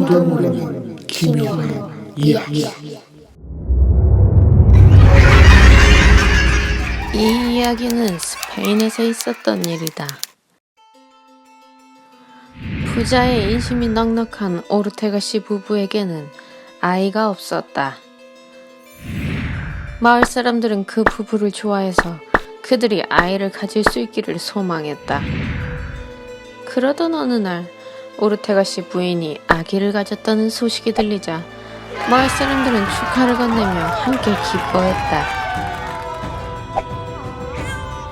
아무도 모르는 기묘한 이야기. 이 이야기는 스페인에서 있었던 일이다. 부자의 인심이 넉넉한 오르테가 씨 부부에게는 아이가 없었다. 마을 사람들은 그 부부를 좋아해서 그들이 아이를 가질 수 있기를 소망했다. 그러던 어느 날 오르테가 씨 부인이 아기를 가졌다는 소식이 들리자 마을 사람들은 축하를 건네며 함께 기뻐했다.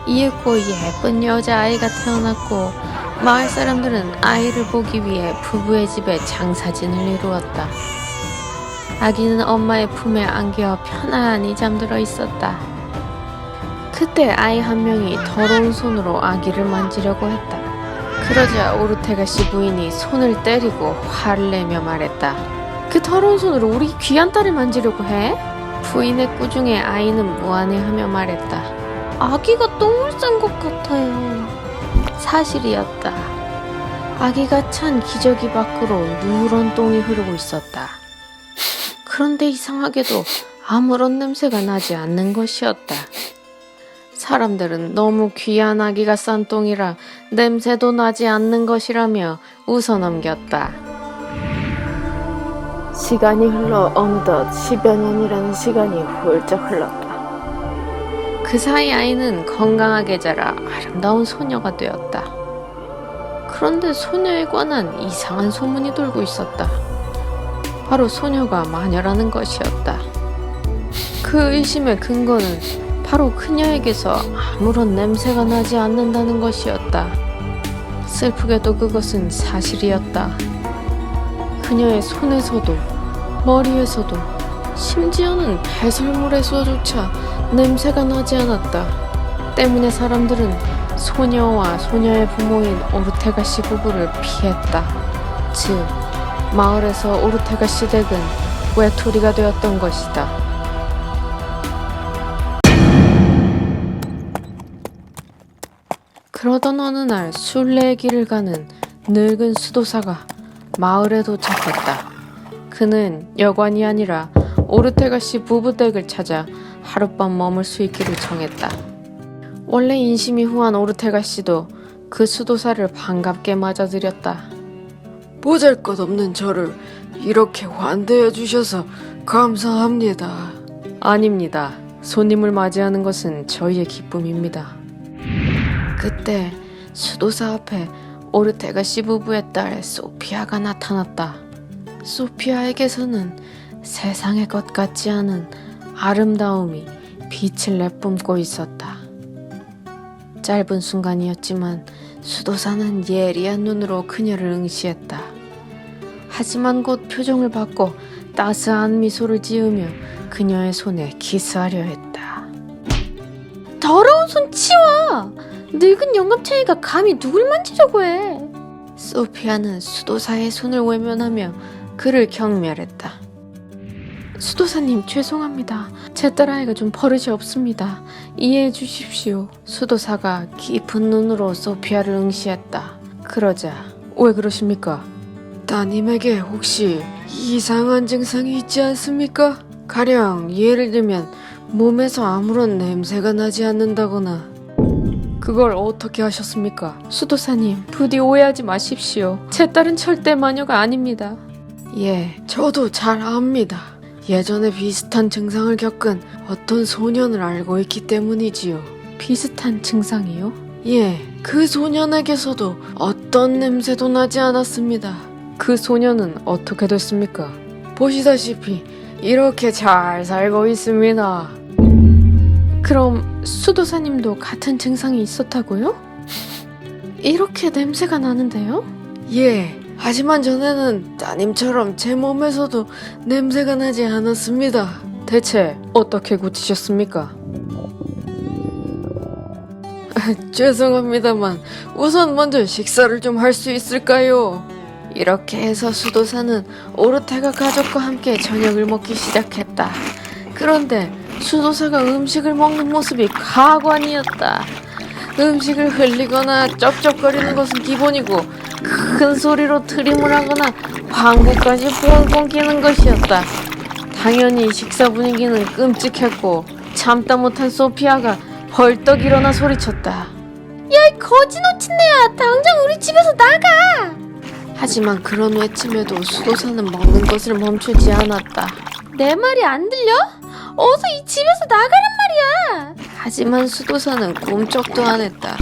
이윽고 예쁜 여자아이가 태어났고 마을 사람들은 아이를 보기 위해 부부의 집에 장사진을 이루었다. 아기는 엄마의 품에 안겨 편안히 잠들어 있었다. 그때 아이 한 명이 더러운 손으로 아기를 만지려고 했다. 그러자 오르테가 씨 부인이 손을 때리고 화를 내며 말했다. 그 더러운 손으로 우리 귀한 딸을 만지려고 해? 부인의 꾸중에 아이는 무안해하며 말했다. 아기가 똥을 싼 것 같아요. 사실이었다. 아기가 찬 기저귀 밖으로 누런 똥이 흐르고 있었다. 그런데 이상하게도 아무런 냄새가 나지 않는 것이었다. 사람들은 너무 귀한 아기가 싼 똥이라 냄새도 나지 않는 것이라며 웃어넘겼다. 시간이 흘러 어느덧 10여 년이라는 시간이 훌쩍 흘렀다. 그 사이 아이는 건강하게 자라 아름다운 소녀가 되었다. 그런데 소녀에 관한 이상한 소문이 돌고 있었다. 바로 소녀가 마녀라는 것이었다. 그 의심의 근거는 바로 그녀에게서 아무런 냄새가 나지 않는다는 것이었다. 슬프게도 그것은 사실이었다. 그녀의 손에서도 머리에서도 심지어는 배설물에서조차 냄새가 나지 않았다. 때문에 사람들은 소녀와 소녀의 부모인 오르테가 씨 부부를 피했다. 즉, 마을에서 오르테가 씨 댁은 외톨이가 되었던 것이다. 그러던 어느 날 순례의 길을 가는 늙은 수도사가 마을에 도착했다. 그는 여관이 아니라 오르테가 씨 부부 댁을 찾아 하룻밤 머물 수 있기를 정했다. 원래 인심이 후한 오르테가 씨도 그 수도사를 반갑게 맞아들였다. 보잘것없는 저를 이렇게 환대해 주셔서 감사합니다. 아닙니다. 손님을 맞이하는 것은 저희의 기쁨입니다. 그때 수도사 앞에 오르테가 씨 부부의 딸 소피아가 나타났다. 소피아에게서는 세상의 것 같지 않은 아름다움이 빛을 내뿜고 있었다. 짧은 순간이었지만 수도사는 예리한 눈으로 그녀를 응시했다. 하지만 곧 표정을 바꿔 따스한 미소를 지으며 그녀의 손에 키스하려 했다. 더러운 손 치워! 늙은 영감탱이가 감히 누굴 만지려고 해! 소피아는 수도사의 손을 외면하며 그를 경멸했다. 수도사님, 죄송합니다. 제 딸아이가 좀 버릇이 없습니다. 이해해 주십시오. 수도사가 깊은 눈으로 소피아를 응시했다. 그러자, 왜 그러십니까? 따님에게 혹시 이상한 증상이 있지 않습니까? 가령 예를 들면 몸에서 아무런 냄새가 나지 않는다거나. 그걸 어떻게 하셨습니까? 수도사님, 부디 오해하지 마십시오. 제 딸은 절대 마녀가 아닙니다. 예, 저도 잘 압니다. 예전에 비슷한 증상을 겪은 어떤 소년을 알고 있기 때문이지요. 비슷한 증상이요? 예, 그 소년에게서도 어떤 냄새도 나지 않았습니다. 그 소년은 어떻게 됐습니까? 보시다시피 이렇게 잘 살고 있습니다. 그럼 수도사님도 같은 증상이 있었다고요? 이렇게 냄새가 나는데요? 예, 하지만 전에는 따님처럼 제 몸에서도 냄새가 나지 않았습니다. 대체 어떻게 고치셨습니까? 죄송합니다만 우선 먼저 식사를 좀 할 수 있을까요? 이렇게 해서 수도사는 오르테가 가족과 함께 저녁을 먹기 시작했다. 그런데 수도사가 음식을 먹는 모습이 가관이었다. 음식을 흘리거나 쩝쩝거리는 것은 기본이고 큰 소리로 트림을 하거나 방구까지 뻥뻥 끼는 것이었다. 당연히 식사 분위기는 끔찍했고 참다 못한 소피아가 벌떡 일어나 소리쳤다. 야, 이 거지 놓친내야, 당장 우리 집에서 나가! 하지만 그런 외침에도 수도사는 먹는 것을 멈추지 않았다. 내 말이 안 들려? 어서 이 집에서 나가란 말이야! 하지만 수도사는 꿈쩍도 안 했다.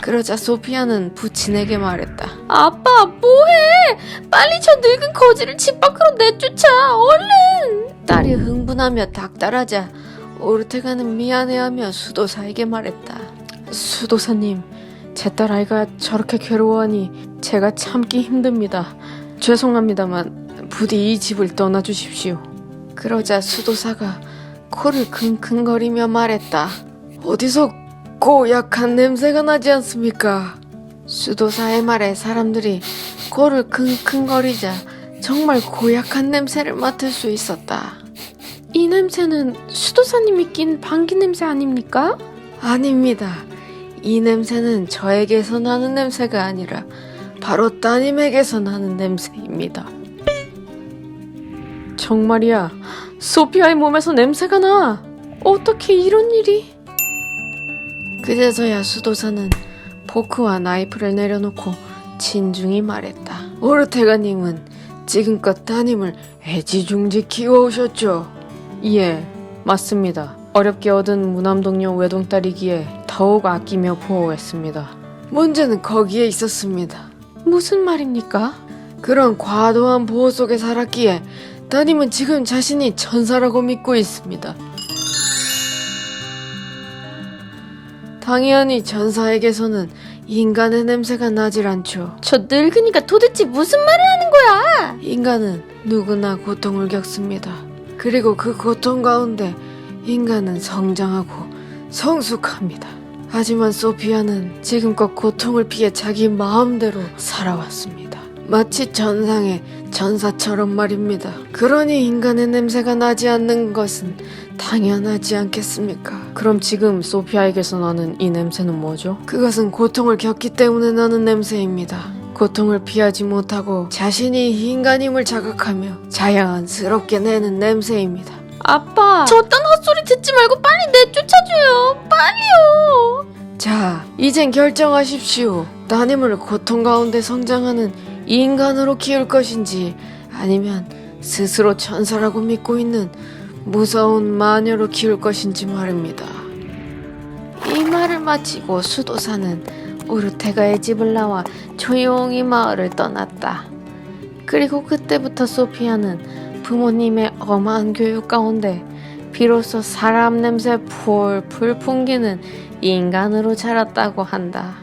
그러자 소피아는 부친에게 말했다. 아빠, 뭐해? 빨리 저 늙은 거지를 집 밖으로 내쫓아, 얼른! 딸이 흥분하며 닥달하자 오르테가는 미안해하며 수도사에게 말했다. 수도사님, 제 딸 아이가 저렇게 괴로워하니 제가 참기 힘듭니다. 죄송합니다만 부디 이 집을 떠나주십시오. 그러자 수도사가 코를 킁킁거리며 말했다. 어디서 고약한 냄새가 나지 않습니까? 수도사의 말에 사람들이 코를 킁킁거리자 정말 고약한 냄새를 맡을 수 있었다. 이 냄새는 수도사님이 낀 방귀 냄새 아닙니까? 아닙니다. 이 냄새는 저에게서 나는 냄새가 아니라 바로 따님에게서 나는 냄새입니다. 정말이야, 소피아의 몸에서 냄새가 나! 어떻게 이런 일이? 그제서야 수도사는 포크와 나이프를 내려놓고 진중히 말했다. 오르테가님은 지금껏 따님을 애지중지 키워오셨죠? 예, 맞습니다. 어렵게 얻은 무남동녀 외동딸이기에 더욱 아끼며 보호했습니다. 문제는 거기에 있었습니다. 무슨 말입니까? 그런 과도한 보호 속에 살았기에 따님은 지금 자신이 천사라고 믿고 있습니다. 당연히 천사에게서는 인간의 냄새가 나질 않죠. 저 늙으니까 도대체 무슨 말을 하는 거야? 인간은 누구나 고통을 겪습니다. 그리고 그 고통 가운데 인간은 성장하고 성숙합니다. 하지만 소피아는 지금껏 고통을 피해 자기 마음대로 살아왔습니다. 마치 전상의 전사처럼 말입니다. 그러니 인간의 냄새가 나지 않는 것은 당연하지 않겠습니까? 그럼 지금 소피아에게서 나는 이 냄새는 뭐죠? 그것은 고통을 겪기 때문에 나는 냄새입니다. 고통을 피하지 못하고 자신이 인간임을 자각하며 자연스럽게 내는 냄새입니다. 아빠, 저딴 헛소리 듣지 말고 빨리 내쫓아줘요. 빨리요. 자, 이젠 결정하십시오. 따님을 고통 가운데 성장하는 인간으로 키울 것인지 아니면 스스로 천사라고 믿고 있는 무서운 마녀로 키울 것인지 말입니다. 이 말을 마치고 수도사는 오르테가의 집을 나와 조용히 마을을 떠났다. 그리고 그때부터 소피아는 부모님의 엄한 교육 가운데 비로소 사람 냄새 풀풀 풍기는 인간으로 자랐다고 한다.